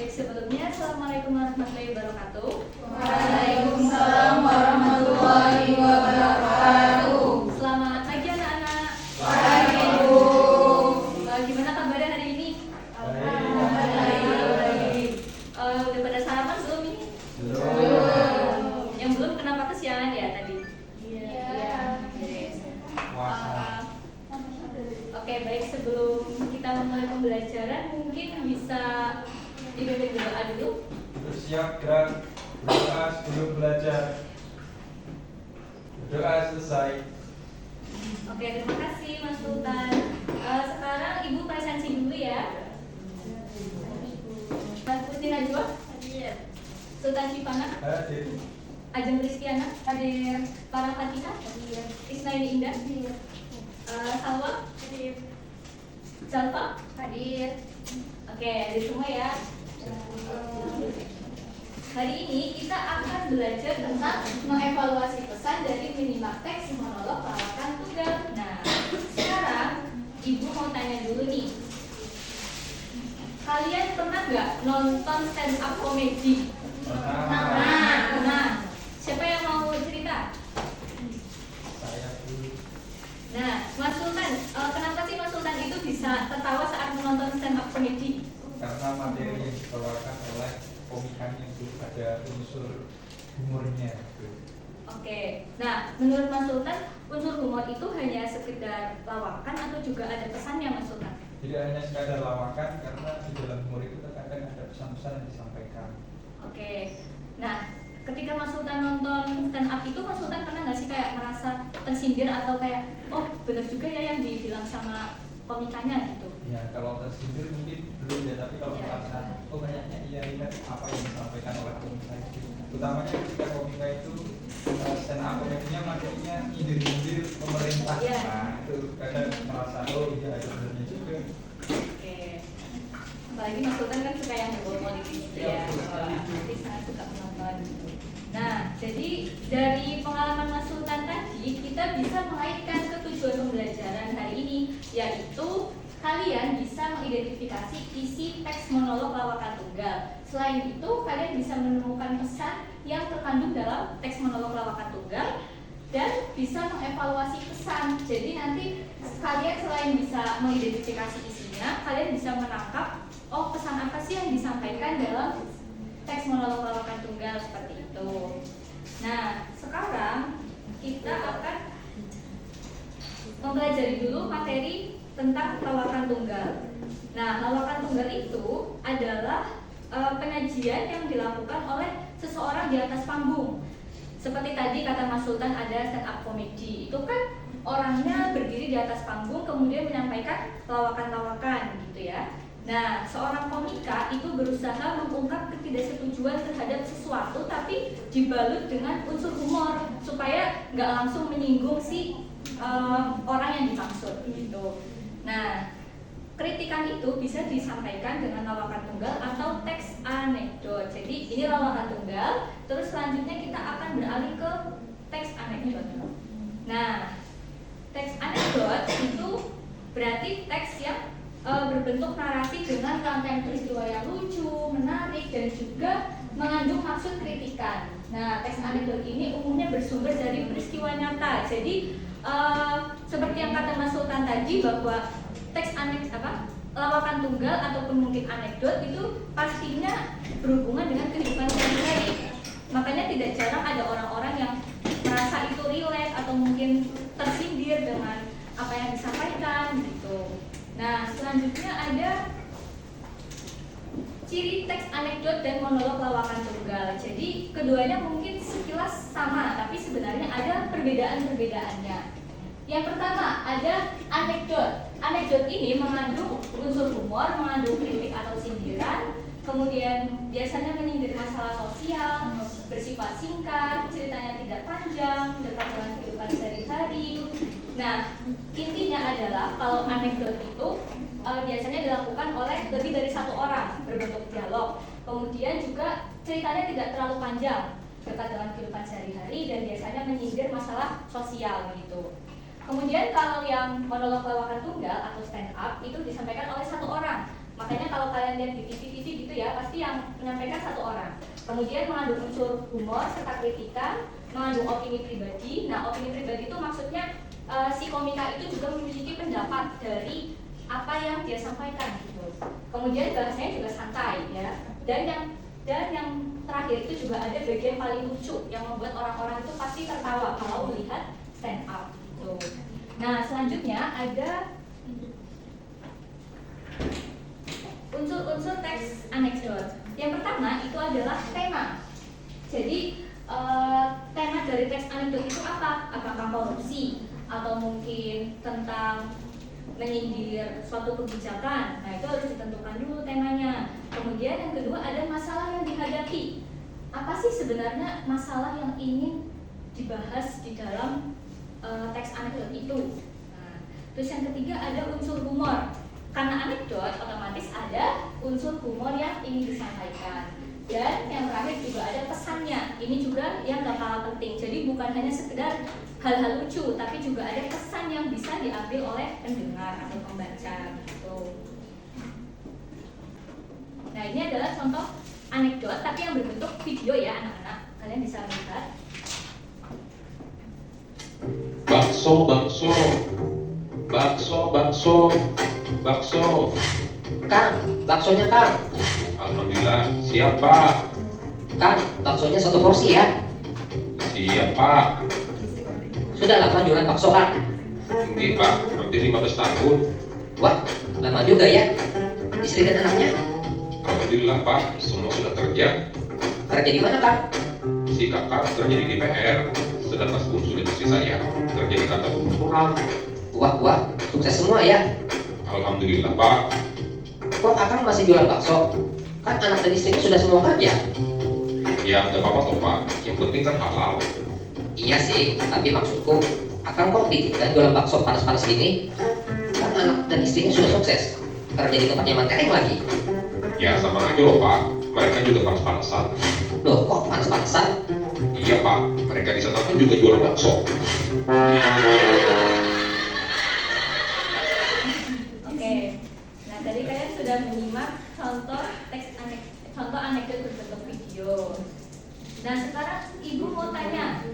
Baik, sebelumnya Assalamualaikum warahmatullahi wabarakatuh. Waalaikumsalam warahmatullahi wabarakatuh. Selamat pagi anak-anak. Pagi, Bu. Gimana kabarnya hari ini? Baik. Udah pada sarapan belum ini? Belum. Yang belum kenapa kesiangan ya tadi? Iya. Yes. Puasa. Oke, baik, sebelum kita memulai pembelajaran mungkin bisa dipimpin berdoa dulu. Bersiap gerak, berdoa sebelum belajar. Berdoa selesai. Oke, terima kasih Mas Sultan. Sekarang Ibu presensi dulu ya. Mas Putri Najwa, Sultan Sifana, Hadir. Ajeng Kristiana, hadir. Farah Fatihah, Isnaini Indah, Salwa, Zalfa, Hadir. Oke, hadir semua ya. Hari ini kita akan belajar tentang mengevaluasi pesan dari minimal teks monolog lawakan tunggal. Nah, sekarang Ibu mau tanya dulu nih. Kalian pernah nggak nonton stand up comedy? Nah, siapa yang mau cerita? Saya dulu. Nah, Mas Sultan, kenapa sih Mas Sultan itu bisa tertawa saat menonton stand up comedy? Karena materi yang dibawakan oleh komikannya itu ada unsur humornya. Oke, nah menurut Mas Sultan unsur humor itu hanya sekedar lawakan atau juga ada pesannya Mas Sultan? Tidak hanya sekadar lawakan, karena di dalam humor itu terkadang ada pesan-pesan yang disampaikan. Oke, nah ketika Mas Sultan nonton stand up itu Mas Sultan pernah nggak sih kayak merasa tersindir atau kayak oh benar juga ya yang dibilang sama komikannya gitu? Ya, kalau tersindir mungkin belum ya, tapi kalau Ya. merasa oh kayaknya iya ingat apa yang disampaikan oleh komika itu. Utamanya ketika komika itu stand up komedinya materinya nyindir-nyindir pemerintah. Ya. Nah, itu kadang merasa oh iya ada benernya juga. Oke, apalagi Mas Sultan kan suka yang berbau politik gitu ya, Ya, jadi sangat suka menonton. Nah, jadi dari pengalaman Mas Sultan tadi kita bisa mengaitkan ke tujuan pembelajaran hari ini, yaitu kalian bisa mengidentifikasi isi teks monolog lawakan tunggal. Selain itu, kalian bisa menemukan pesan yang terkandung dalam teks monolog lawakan tunggal dan bisa mengevaluasi pesan. Jadi nanti kalian selain bisa mengidentifikasi isinya, kalian bisa menangkap oh pesan apa sih yang disampaikan dalam teks monolog lawakan tunggal seperti itu. Nah, sekarang kita akan mempelajari dulu materi tentang lawakan tunggal. Nah, lawakan tunggal itu adalah penyajian yang dilakukan oleh seseorang di atas panggung. Seperti tadi kata Mas Sultan ada stand up comedy. Itu kan orangnya berdiri di atas panggung kemudian menyampaikan lawakan-lawakan gitu ya. Nah, seorang komika itu berusaha mengungkap ketidaksetujuan terhadap sesuatu tapi dibalut dengan unsur humor supaya nggak langsung menyinggung si orang yang dimaksud gitu. Nah, kritikan itu bisa disampaikan dengan lawakan tunggal atau teks anekdot. Jadi ini lawakan tunggal, terus selanjutnya kita akan beralih ke teks anekdot. Nah, teks anekdot itu berarti teks yang berbentuk narasi dengan rangkaian peristiwa yang lucu, menarik, dan juga mengandung maksud kritikan. Nah, teks anekdot ini umumnya bersumber dari peristiwa nyata. Jadi seperti yang kata Mas Sultan tadi bahwa teks lawakan tunggal ataupun mungkin anekdot itu pastinya berhubungan dengan kehidupan sehari-hari. Makanya tidak jarang ada orang-orang yang merasa itu relate atau mungkin tersindir dengan apa yang disampaikan gitu. Nah, selanjutnya ada ciri teks anekdot dan monolog lawakan tunggal. Jadi keduanya mungkin sekilas sama, tapi sebenarnya ada perbedaan-perbedaannya. Yang pertama ada anekdot. Anekdot ini mengandung unsur humor, mengandung kritik atau sindiran, kemudian biasanya menyindir masalah sosial, bersifat singkat, ceritanya tidak panjang, dekat dengan kehidupan sehari-hari. Nah, intinya adalah kalau anekdot itu biasanya dilakukan oleh lebih dari satu orang berbentuk dialog. Kemudian juga ceritanya tidak terlalu panjang, dekat dengan kehidupan sehari-hari dan biasanya menyindir masalah sosial gitu. Kemudian kalau yang monolog lawakan tunggal atau stand up itu disampaikan oleh satu orang. Makanya kalau kalian lihat di TV-TV di gitu ya, pasti yang menyampaikan satu orang. Kemudian mengandung unsur humor serta kritikan, mengandung opini pribadi. Nah, opini pribadi itu maksudnya si komika itu juga memiliki pendapat dari apa yang dia sampaikan gitu. Kemudian bahasanya juga santai ya. Dan yang terakhir itu juga ada bagian paling lucu yang membuat orang-orang itu pasti tertawa kalau melihat stand up gitu. Nah, selanjutnya ada unsur-unsur teks anekdot. Yang pertama itu adalah tema. Jadi tema dari teks anekdot itu apa? Apakah korupsi atau mungkin tentang menyindir suatu kebijakan? Nah, itu harus ditentukan dulu temanya. Kemudian yang kedua ada masalah yang dihadapi. Apa sih sebenarnya masalah yang ingin dibahas di dalam teks anekdot itu? Nah, terus yang ketiga ada unsur humor. Karena anekdot otomatis ada unsur humor yang ingin disampaikan. Dan yang terakhir juga ada pesannya. Ini juga yang gak kalah penting. Jadi bukan hanya sekedar hal-hal lucu, tapi juga ada pesan yang bisa diambil oleh pendengar atau pembaca gitu. Nah, ini adalah contoh anekdot tapi yang berbentuk video ya anak-anak. Kalian bisa lihat. Bakso, bakso, bakso, bakso, bakso. Kang, baksonya Kang. Alhamdulillah, siap Pak. Kang, baksonya 1 porsi ya. Siap Pak. Sudah lama jualan bakso Kang. Ini Pak, hampir 15 tahun. Wah, lama juga ya. Istri dan anaknya Alhamdulillah Pak, semua sudah kerja. kerja di mana Kang? Si kakak kerja di DPR, sedangkan bungsu dan istri saya kerja di kantor pemerintahan. Wah, sukses semua ya. Alhamdulillah Pak. Kok Akang masih jualan bakso? Kan anak dan istrinya sudah semua kerja. Ya, gak apa-apa toh Pak, yang penting kan halal. Iya sih, tapi maksudku Akang kok bikin jualan bakso panas-panas gini? Kan anak dan istrinya sudah sukses. Kerja di tempatnya mantereng lagi. Ya sama aja loh Pak, mereka juga panas-panasan. Loh, kok panas-panasan? Iya Pak, mereka di sana kan juga jualan bakso. Oke. Nah, tadi kalian sudah menyimak contoh contoh anekdot berbentuk video. Nah, sekarang Ibu mau tanya,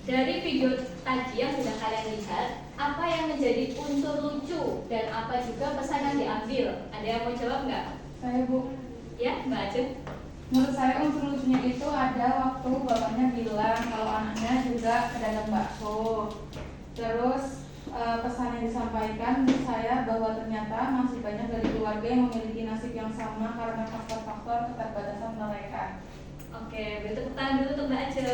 dari video tadi yang sudah kalian lihat, apa yang menjadi unsur lucu dan apa juga pesan yang diambil? Ada yang mau jawab nggak? Saya Bu, Ya, Mbak Ajeng. menurut saya unsur lucunya itu ada waktu bapaknya bilang kalau anaknya juga pedagang bakso. Terus pesan yang disampaikan menurut saya bahwa ternyata masih banyak dari keluarga yang memiliki nasib yang sama karena faktor-faktor keterbatasan mereka. Oke, bentuk tepuk tangan dulu untuk Mbak Ajeng.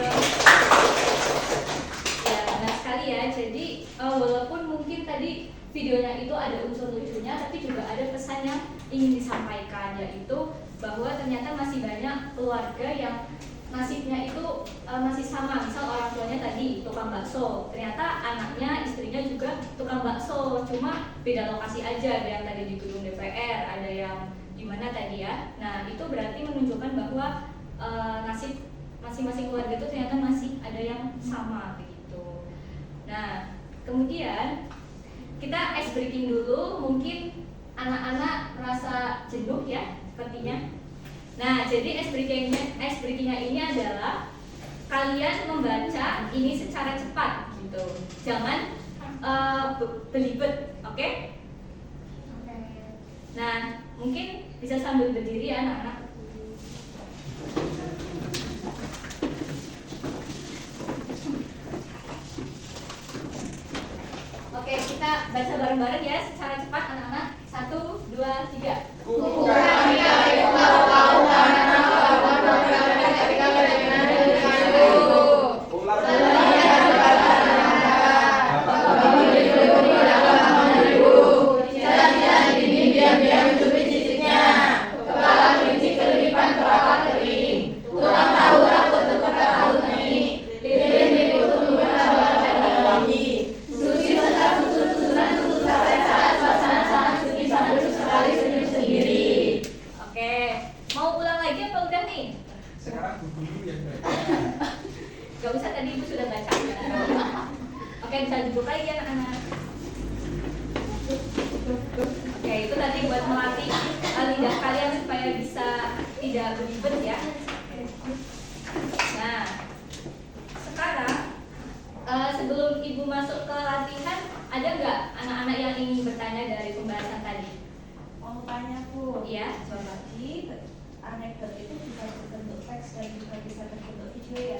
Ya, benar sekali ya. Jadi walaupun mungkin tadi videonya itu ada unsur lucunya, tapi juga ada pesan yang ingin disampaikan, yaitu bahwa ternyata masih banyak keluarga yang nasibnya itu masih sama. Misal orang tuanya tadi tukang bakso, ternyata anaknya, istrinya juga tukang bakso, cuma beda lokasi aja. Ada yang tadi di gedung DPR, ada yang di mana tadi ya. Nah, itu berarti menunjukkan bahwa nasib masing-masing keluarga itu ternyata masih ada yang sama begitu. Nah, kemudian kita ice breaking dulu. Mungkin anak-anak merasa jenuh ya sepertinya. Nah, jadi ice breakingnya ini adalah kalian membaca ini secara cepat gitu. Jangan belibet, oke? Nah, mungkin bisa sambil berdiri ya anak-anak. Oke, kita baca bareng-bareng ya secara cepat anak-anak. 1, 2, 3. Oke, mau ulang lagi apa udah nih? Sekarang dulu ya. Gak usah, tadi Ibu sudah baca. Oke, bisa duduk lagi ya anak-anak. Oke, itu tadi buat melatih lidah kalian supaya supaya bisa tidak beribet ya. Nah, sekarang sebelum Ibu masuk ke latihan, ada nggak anak-anak yang ingin bertanya dari pembahasan tadi? Mau tanya Bu, Iya. jadi anekdot itu bisa berbentuk teks dan juga bisa berbentuk video ya?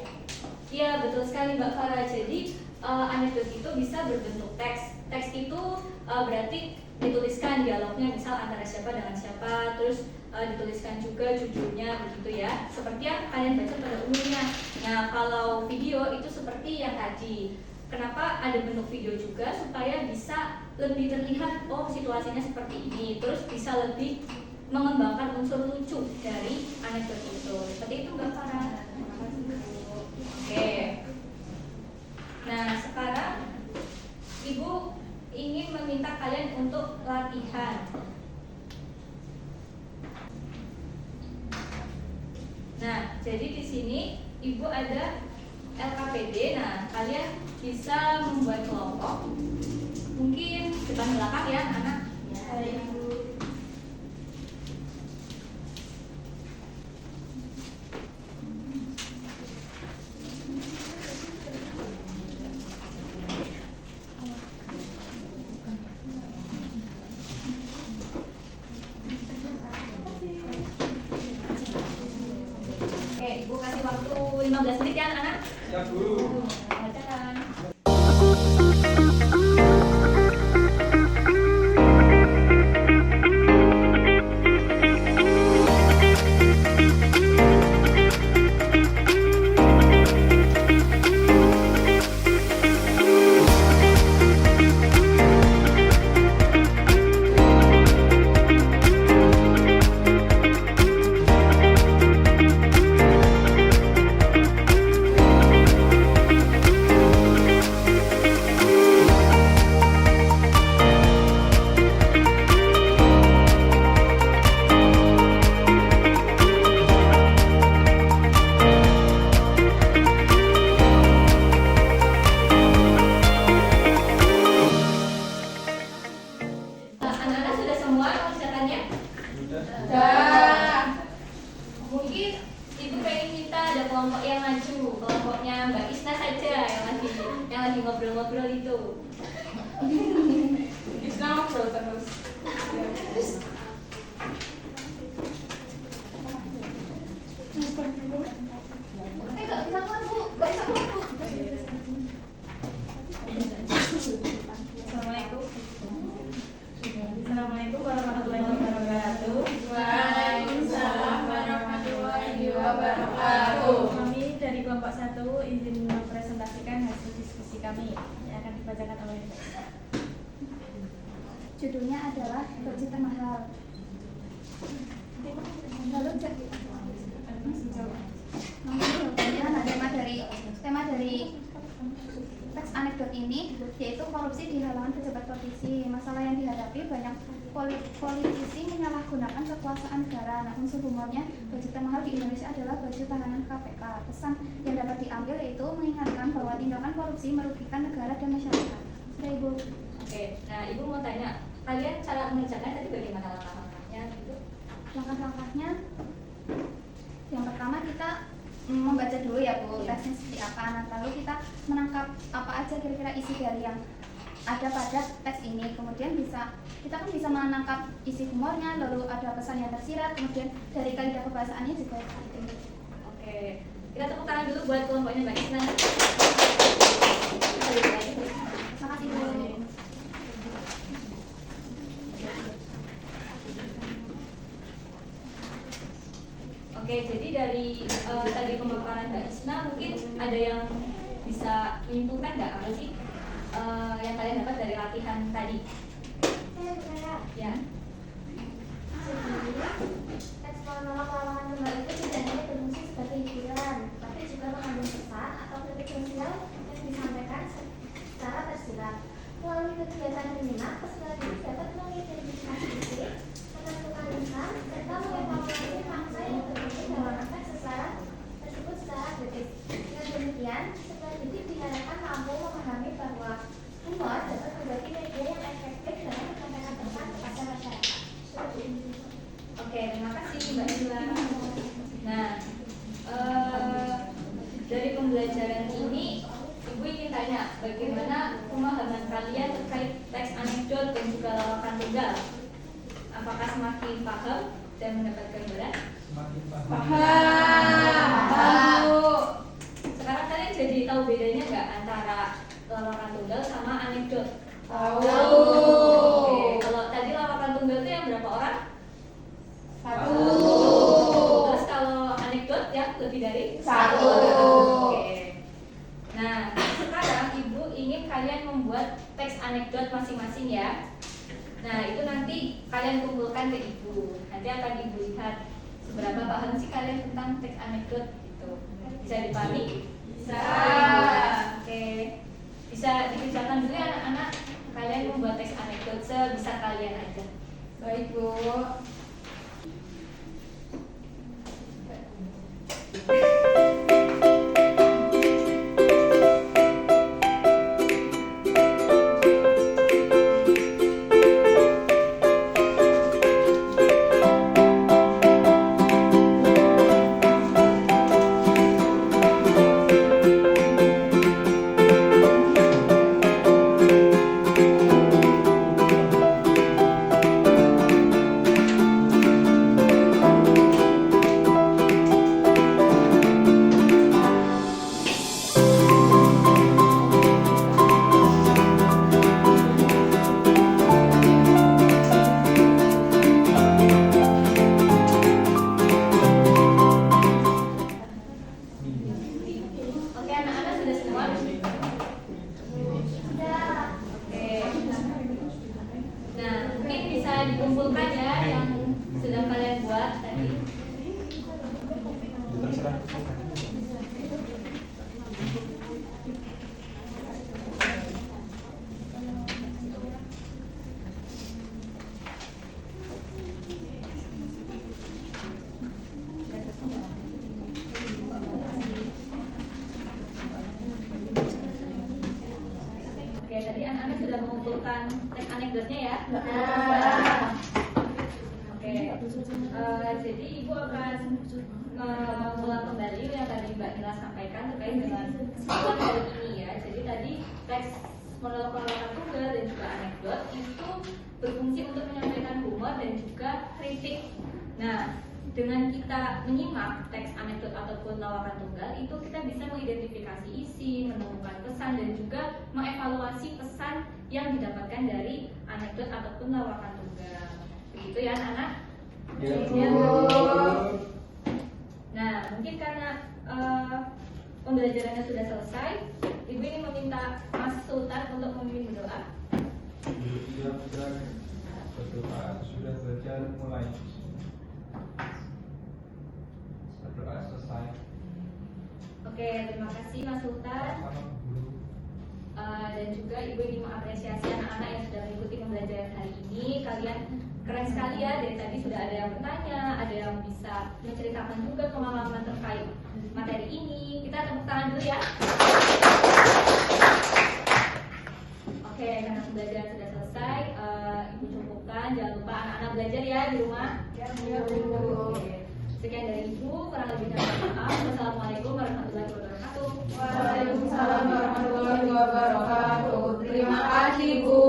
Iya, betul sekali Mbak Farah. Jadi anekdot itu bisa berbentuk teks. Teks itu berarti dituliskan dialognya, misal antara siapa dengan siapa, terus dituliskan juga judulnya begitu ya, seperti yang kalian baca pada umumnya. Nah, kalau video itu seperti yang tadi. Kenapa ada bentuk video juga? Supaya bisa lebih terlihat, oh situasinya seperti ini, terus bisa lebih mengembangkan unsur lucu dari anekdot itu. Seperti itu Mbak Farah. Oke. Nah, sekarang Ibu ingin meminta kalian untuk latihan. Nah, jadi di sini Ibu ada LKPD. Nah, kalian bisa membuat kelompok. Mungkin depan belakang ya, anak. Ya, Ibu. Oke, Ibu kasih waktu 15 menit ya anak-anak. Siap Bu. Bacaan. Anak-anak sudah semua persiapannya? Sudah. Dan Mungkin Ibu pengen minta ada kelompok yang maju, kelompoknya Mbak Isna saja yang lagi ngobrol-ngobrol itu. Isna ngobrol terus. Nggak bisa keluar Bu, nggak bisa keluar Bu. Assalamualaikum. Assalamualaikum warahmatullahi wabarakatuh. Waalaikumsalam warahmatullahi wabarakatuh. Kami dari kelompok 1 izin mempresentasikan hasil diskusi kami yang akan dibacakan oleh Mbak Isna. Judulnya adalah Baju Termahal. Lalu tema dari teks anekdot ini yaitu korupsi di halaman pejabat politisi. Masalah yang dihadapi banyak politisi menyalahgunakan kekuasaan negara. Nah, unsur humornya baju termahal di Indonesia adalah baju tahanan KPK. Pesan yang dapat diambil yaitu mengingatkan bahwa tindakan korupsi merugikan negara dan masyarakat. Sudah Ibu. Oke, nah Ibu mau tanya, kalian cara mengerjakan tadi bagaimana langkah-langkahnya gitu? Langkah-langkahnya yang pertama kita membaca dulu ya Bu, teksnya seperti apa. Nah, lalu kita menangkap apa aja kira-kira isi dari yang ada pada teks ini. Kemudian kita kan bisa menangkap isi humornya, lalu ada pesan yang tersirat, kemudian dari kaidah kebahasaannya juga penting. Oke, kita tepuk tangan dulu buat kelompoknya Mbak Isna. Terima kasih Bu. Oke, jadi dari tadi pemaparan Mbak Isna mungkin ada yang bisa menyimpulkan nggak apa sih yang kalian dapat dari latihan tadi? Ya. Teks monolog lawangan tunggal itu tidak hanya berfungsi sebagai hiburan, tapi juga mengandung pesan atau kritik sosial yang disampaikan secara tersirat. Melalui kegiatan seminar, peserta didik dapat mengidentifikasi ide, menentukan lisan, serta mengevaluasi makna yang terbentuk dalam teks tersebut secara kritis. Dengan demikian, peserta didik diharapkan mampu memahami bahwa humor dapat menjadi media yang efektif dalam menyampaikan pesan kepada masyarakat. Nah, dari pembelajaran ini, Ibu ingin tanya bagaimana pemahaman kalian terkait teks anekdot dan juga lawakan tunggal. Apakah semakin paham dan mendapat gambaran? Semakin paham. Paham, Bu. Sekarang kalian jadi tahu bedanya nggak antara lawakan tunggal sama anekdot? Tahu. Oke, kalau tadi lawakan tunggal itu yang berapa orang? Satu. Terus kalau anekdot yang lebih dari Satu. Oke. Nah, sekarang Ibu ingin kalian membuat teks anekdot masing-masing ya. Nah, itu nanti kalian kumpulkan ke Ibu. Nanti akan Ibu lihat seberapa paham sih kalian tentang teks anekdot gitu. Bisa dipahami? Bisa. Oke. Bisa dikerjakan dulu ya anak-anak. Kalian membuat teks anekdot sebisa kalian aja. Baik, Bu. Oke, anak-anak sudah semua? Sudah. Oke. Nah, mungkin bisa dikumpulkan ya yang sudah kalian buat tadi. Terserah. Oke, tadi anak-anak sudah mengumpulkan teks anekdotnya ya. Oke, jadi Ibu akan mengulang kembali yang tadi Mbak Nila sampaikan terkait dengan materi ini ya. Jadi tadi teks monolog lawakan tunggal dan juga anekdot itu berfungsi untuk menyampaikan humor dan juga kritik. Nah, dengan kita menyimak teks anekdot ataupun lawakan tunggal itu kita bisa mengidentifikasi isi, menemukan pesan dan juga mengevaluasi pesan yang didapatkan dari anekdot ataupun lawakan tunggal. Begitu ya anak-anak? Ya, Nah, mungkin karena pembelajarannya sudah selesai, Ibu ingin meminta Mas Sultan untuk memimpin doa. Berdoa sudah belajar mulai. Berdoa selesai. Oke, terima kasih Mas Sultan. Sama guru. Dan juga Ibu ingin mengapresiasi anak-anak yang sudah mengikuti pembelajaran hari ini. Kalian keren sekali ya, dari tadi sudah ada yang bertanya, ada yang bisa menceritakan juga pengalaman terkait materi ini. Kita tepuk tangan dulu ya. Oke, karena pembelajaran sudah selesai, Ibu cukupkan. Jangan lupa anak-anak belajar ya di rumah. Oke. Sekian dari Ibu, kurang lebihnya mohon maaf. Wassalamualaikum warahmatullahi wabarakatuh. Waalaikumsalam warahmatullahi wabarakatuh. Terima kasih, Bu.